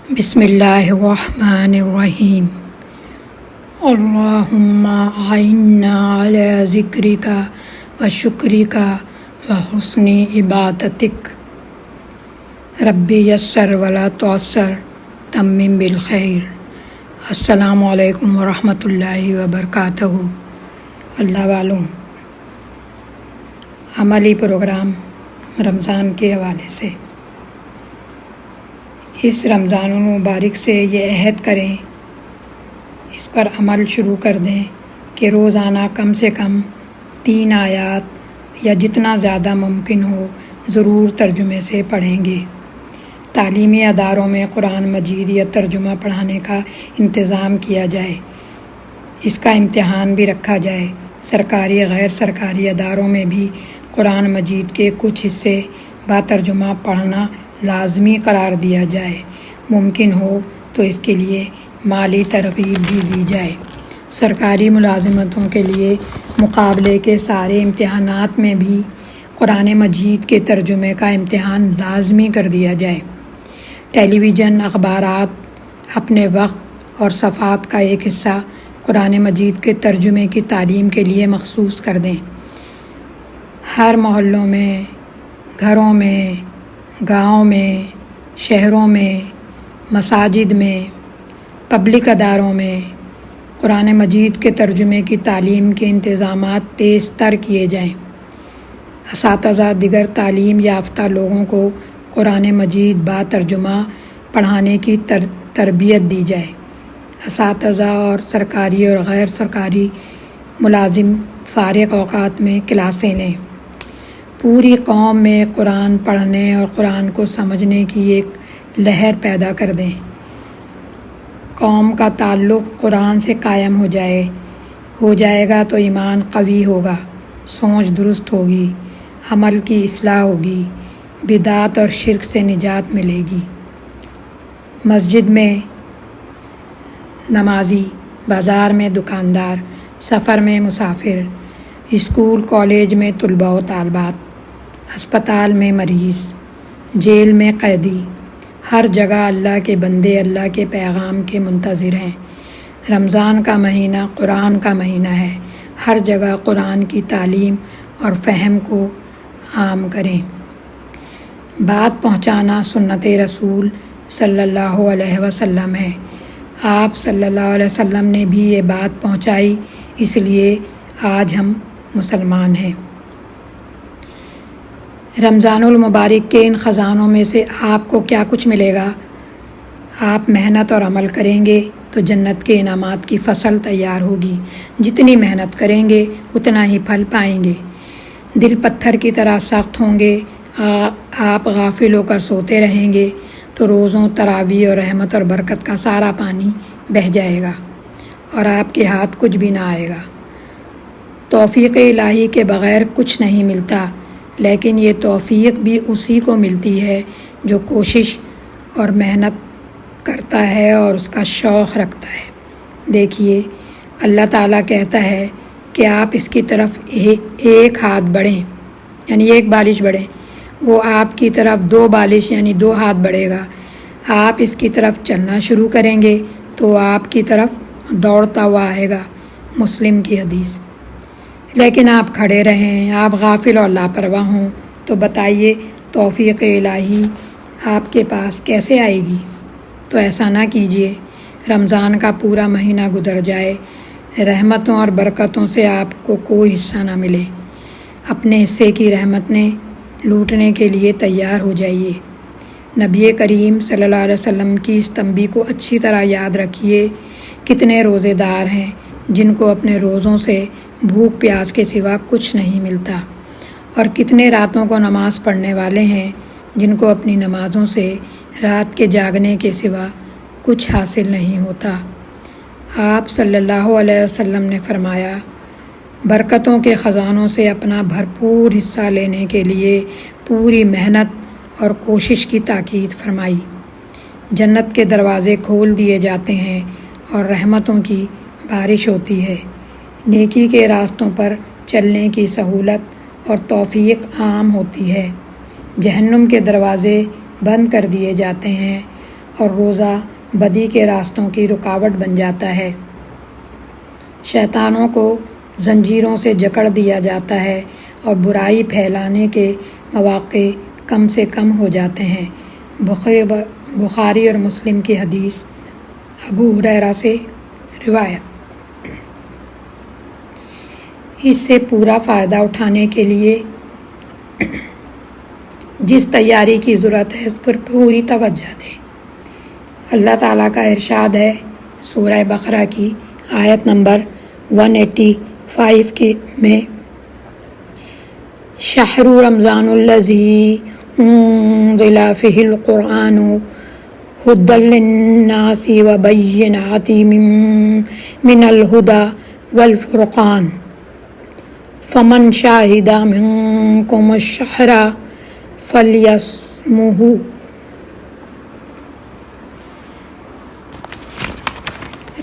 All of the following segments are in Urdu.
بسم اللہ الرحمن الرحیم اللہم اعنا علی ذکرک و شکرک و حسن عبادتک ربی یسر ولا تعسر تمم بالخیر۔ السلام علیکم ورحمۃ اللہ وبرکاتہ۔ اللہ والوں، عملی پروگرام رمضان کے حوالے سے اس رمضان المبارک سے یہ عہد کریں، اس پر عمل شروع کر دیں کہ روزانہ کم سے کم 3 آیات یا جتنا زیادہ ممکن ہو ضرور ترجمے سے پڑھیں گے۔ تعلیمی اداروں میں قرآن مجید یا ترجمہ پڑھانے کا انتظام کیا جائے، اس کا امتحان بھی رکھا جائے۔ سرکاری غیر سرکاری اداروں میں بھی قرآن مجید کے کچھ حصے با ترجمہ پڑھنا لازمی قرار دیا جائے۔ ممکن ہو تو اس کے لیے مالی ترغیب بھی دی جائے۔ سرکاری ملازمتوں کے لیے مقابلے کے سارے امتحانات میں بھی قرآن مجید کے ترجمے کا امتحان لازمی کر دیا جائے۔ ٹیلی ویژن، اخبارات اپنے وقت اور صفحات کا ایک حصہ قرآن مجید کے ترجمے کی تعلیم کے لیے مخصوص کر دیں۔ ہر محلوں میں، گھروں میں، گاؤں میں، شہروں میں، مساجد میں، پبلک اداروں میں قرآن مجید کے ترجمے کی تعلیم کے انتظامات تیز تر کیے جائیں۔ اساتذہ، دیگر تعلیم یافتہ لوگوں کو قرآن مجید با ترجمہ پڑھانے کی تربیت دی جائے۔ اساتذہ اور سرکاری اور غیر سرکاری ملازم فارغ اوقات میں کلاسیں لیں۔ پوری قوم میں قرآن پڑھنے اور قرآن کو سمجھنے کی ایک لہر پیدا کر دیں۔ قوم کا تعلق قرآن سے قائم ہو جائے گا تو ایمان قوی ہوگا، سوچ درست ہوگی، عمل کی اصلاح ہوگی، بدعت اور شرک سے نجات ملے گی۔ مسجد میں نمازی، بازار میں دکاندار، سفر میں مسافر، اسکول کالج میں طلباء و طالبات، ہسپتال میں مریض، جیل میں قیدی، ہر جگہ اللہ کے بندے اللہ کے پیغام کے منتظر ہیں۔ رمضان کا مہینہ قرآن کا مہینہ ہے۔ ہر جگہ قرآن کی تعلیم اور فہم کو عام کریں۔ بات پہنچانا سنت رسول صلی اللہ علیہ وسلم ہے۔ آپ صلی اللہ علیہ وسلم نے بھی یہ بات پہنچائی، اس لیے آج ہم مسلمان ہیں۔ رمضان المبارک کے ان خزانوں میں سے آپ کو کیا کچھ ملے گا؟ آپ محنت اور عمل کریں گے تو جنت کے انعامات کی فصل تیار ہوگی۔ جتنی محنت کریں گے اتنا ہی پھل پائیں گے۔ دل پتھر کی طرح سخت ہوں گے، آپ غافل ہو کر سوتے رہیں گے تو روزوں، تراویح اور رحمت اور برکت کا سارا پانی بہہ جائے گا اور آپ کے ہاتھ کچھ بھی نہ آئے گا۔ توفیق الہی کے بغیر کچھ نہیں ملتا، لیکن یہ توفیق بھی اسی کو ملتی ہے جو کوشش اور محنت کرتا ہے اور اس کا شوق رکھتا ہے۔ دیکھیے، اللہ تعالیٰ کہتا ہے کہ آپ اس کی طرف ایک ہاتھ بڑھیں، یعنی ایک بالش بڑھیں، وہ آپ کی طرف 2 بالش یعنی 2 ہاتھ بڑھے گا۔ آپ اس کی طرف چلنا شروع کریں گے تو آپ کی طرف دوڑتا ہوا آئے گا، مسلم کی حدیث۔ لیکن آپ کھڑے رہیں، آپ غافل اور لاپرواہ ہوں تو بتائیے توفیق الہی آپ کے پاس کیسے آئے گی؟ تو ایسا نہ کیجیے۔ رمضان کا پورا مہینہ گزر جائے، رحمتوں اور برکتوں سے آپ کو کوئی حصہ نہ ملے۔ اپنے حصے کی رحمتیں لوٹنے کے لیے تیار ہو جائیے۔ نبی کریم صلی اللہ علیہ وسلم کی اس تنبیہ کو اچھی طرح یاد رکھیے۔ کتنے روزے دار ہیں جن کو اپنے روزوں سے بھوک پیاس کے سوا کچھ نہیں ملتا، اور کتنے راتوں کو نماز پڑھنے والے ہیں جن کو اپنی نمازوں سے رات کے جاگنے کے سوا کچھ حاصل نہیں ہوتا۔ آپ صلی اللہ علیہ وسلم نے فرمایا، برکتوں کے خزانوں سے اپنا بھرپور حصہ لینے کے لیے پوری محنت اور کوشش کی تاکید فرمائی۔ جنت کے دروازے کھول دیے جاتے ہیں اور رحمتوں کی بارش ہوتی ہے۔ نیکی کے راستوں پر چلنے کی سہولت اور توفیق عام ہوتی ہے۔ جہنم کے دروازے بند کر دیے جاتے ہیں اور روزہ بدی کے راستوں کی رکاوٹ بن جاتا ہے۔ شیطانوں کو زنجیروں سے جکڑ دیا جاتا ہے اور برائی پھیلانے کے مواقع کم سے کم ہو جاتے ہیں۔ بخاری اور مسلم کی حدیث، ابو ہریرہ سے روایت۔ اس سے پورا فائدہ اٹھانے کے لیے جس تیاری کی ضرورت ہے اس پر پوری توجہ دیں۔ اللہ تعالیٰ کا ارشاد ہے سورہ بقرہ کی آیت نمبر 185 میں، شہر رمضان الذی انزل فیہ القرآن ھدی للناس وبینات من الھدی والفرقان فمن شہد منکم الشہر فلیصمہ۔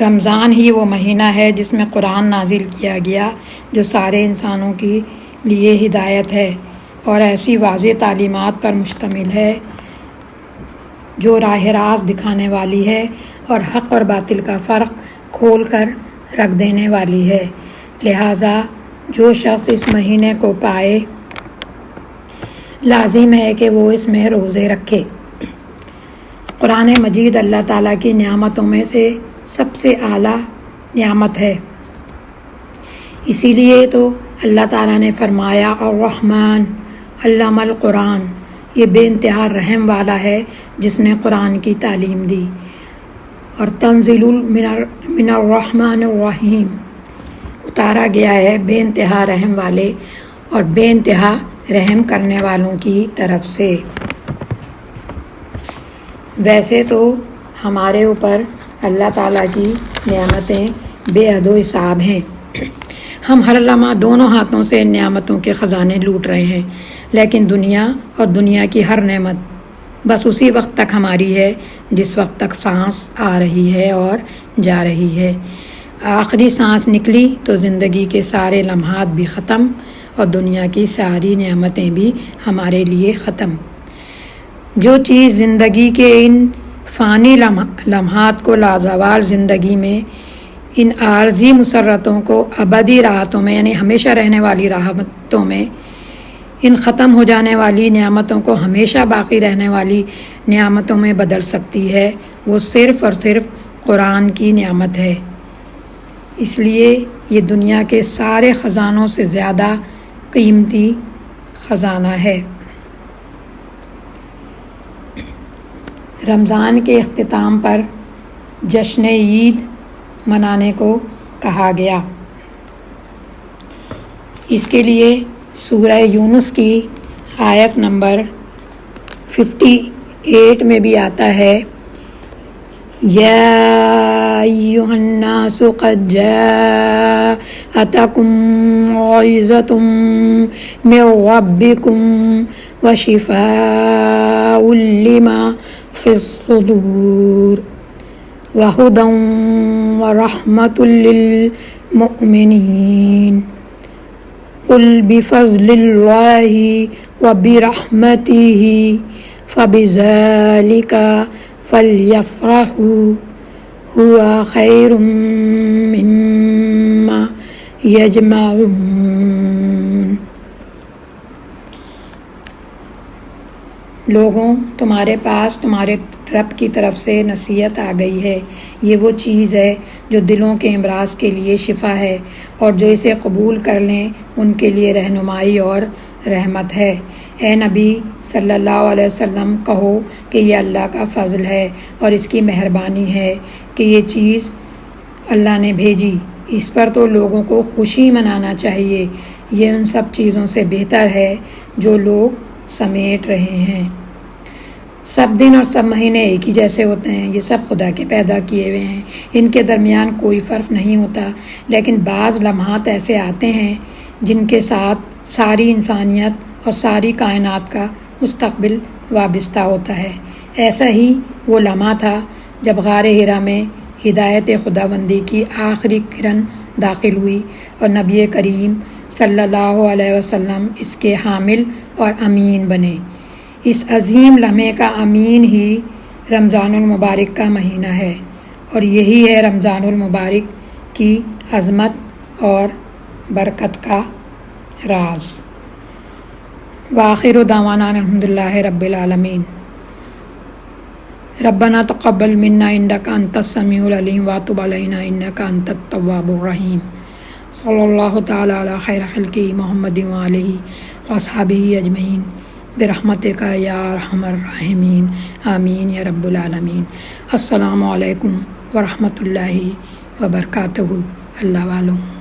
رمضان ہی وہ مہینہ ہے جس میں قرآن نازل کیا گیا، جو سارے انسانوں کے لیے ہدایت ہے اور ایسی واضح تعلیمات پر مشتمل ہے جو راہ راست دکھانے والی ہے اور حق اور باطل کا فرق کھول کر رکھ دینے والی ہے۔ لہٰذا جو شخص اس مہینے کو پائے لازم ہے کہ وہ اس میں روزے رکھے۔ قرآن مجید اللہ تعالیٰ کی نعمتوں میں سے سب سے اعلیٰ نعمت ہے، اسی لیے تو اللہ تعالیٰ نے فرمایا الرحمن علم القرآن، یہ بے انتہا رحم والا ہے جس نے قرآن کی تعلیم دی۔ اور تنزیل من الرحمن الرحیم، اتارا گیا ہے بے انتہا رحم والے اور بے انتہا رحم کرنے والوں کی طرف سے۔ ویسے تو ہمارے اوپر اللہ تعالیٰ کی نعمتیں بے حد و حساب ہیں، ہم ہر لمحہ دونوں ہاتھوں سے ان نعمتوں کے خزانے لوٹ رہے ہیں، لیکن دنیا اور دنیا کی ہر نعمت بس اسی وقت تک ہماری ہے جس وقت تک سانس آ رہی ہے اور جا رہی ہے۔ آخری سانس نکلی تو زندگی کے سارے لمحات بھی ختم اور دنیا کی ساری نعمتیں بھی ہمارے لیے ختم۔ جو چیز زندگی کے ان فانی لمحات کو لازوال زندگی میں، ان عارضی مسرتوں کو ابدی راحتوں میں یعنی ہمیشہ رہنے والی راحتوں میں، ان ختم ہو جانے والی نعمتوں کو ہمیشہ باقی رہنے والی نعمتوں میں بدل سکتی ہے، وہ صرف اور صرف قرآن کی نعمت ہے۔ اس لیے یہ دنیا کے سارے خزانوں سے زیادہ قیمتی خزانہ ہے۔ رمضان کے اختتام پر جشن عید منانے کو کہا گیا۔ اس کے لیے سورہ یونس کی آیت نمبر 58 میں بھی آتا ہے، یا ایھا الناس قد جاءتکم موعظۃ من ربکم وشفاء لما فی الصدور وہدی ورحمۃ للمؤمنین قل بفضل اللہ وبرحمتہ فبذلک فلیفرحوا هو خیر مما یجمعون۔ لوگوں، تمہارے پاس تمہارے رب کی طرف سے نصیحت آ گئی ہے، یہ وہ چیز ہے جو دلوں کے امراض کے لیے شفا ہے، اور جو اسے قبول کر لیں ان کے لیے رہنمائی اور رحمت ہے۔ اے نبی صلی اللہ علیہ وسلم، کہو کہ یہ اللہ کا فضل ہے اور اس کی مہربانی ہے کہ یہ چیز اللہ نے بھیجی، اس پر تو لوگوں کو خوشی منانا چاہیے، یہ ان سب چیزوں سے بہتر ہے جو لوگ سمیٹ رہے ہیں۔ سب دن اور سب مہینے ایک ہی جیسے ہوتے ہیں، یہ سب خدا کے پیدا کیے ہوئے ہیں، ان کے درمیان کوئی فرق نہیں ہوتا، لیکن بعض لمحات ایسے آتے ہیں جن کے ساتھ ساری انسانیت اور ساری کائنات کا مستقبل وابستہ ہوتا ہے۔ ایسا ہی وہ لمحہ تھا جب غار حرا میں ہدایت خداوندی کی آخری کرن داخل ہوئی اور نبی کریم صلی اللہ علیہ وسلم اس کے حامل اور امین بنے۔ اس عظیم لمحے کا امین ہی رمضان المبارک کا مہینہ ہے، اور یہی ہے رمضان المبارک کی عظمت اور برکت کا راز۔ وآخر دعوانا الحمدللہ رب العالمین۔ ربنا تقبل منا انک انت السمیع العلیم وتب علینا انک انت التواب الرحیم۔ صلی اللہ تعالی علی خیر خلقہ محمد وآلہ واصحابہ اجمعین برحمتک یا ارحم الراحمین آمین یا رب العالمین۔ السلام علیکم ورحمۃ اللہ وبرکاتہ۔ اللہ والوں۔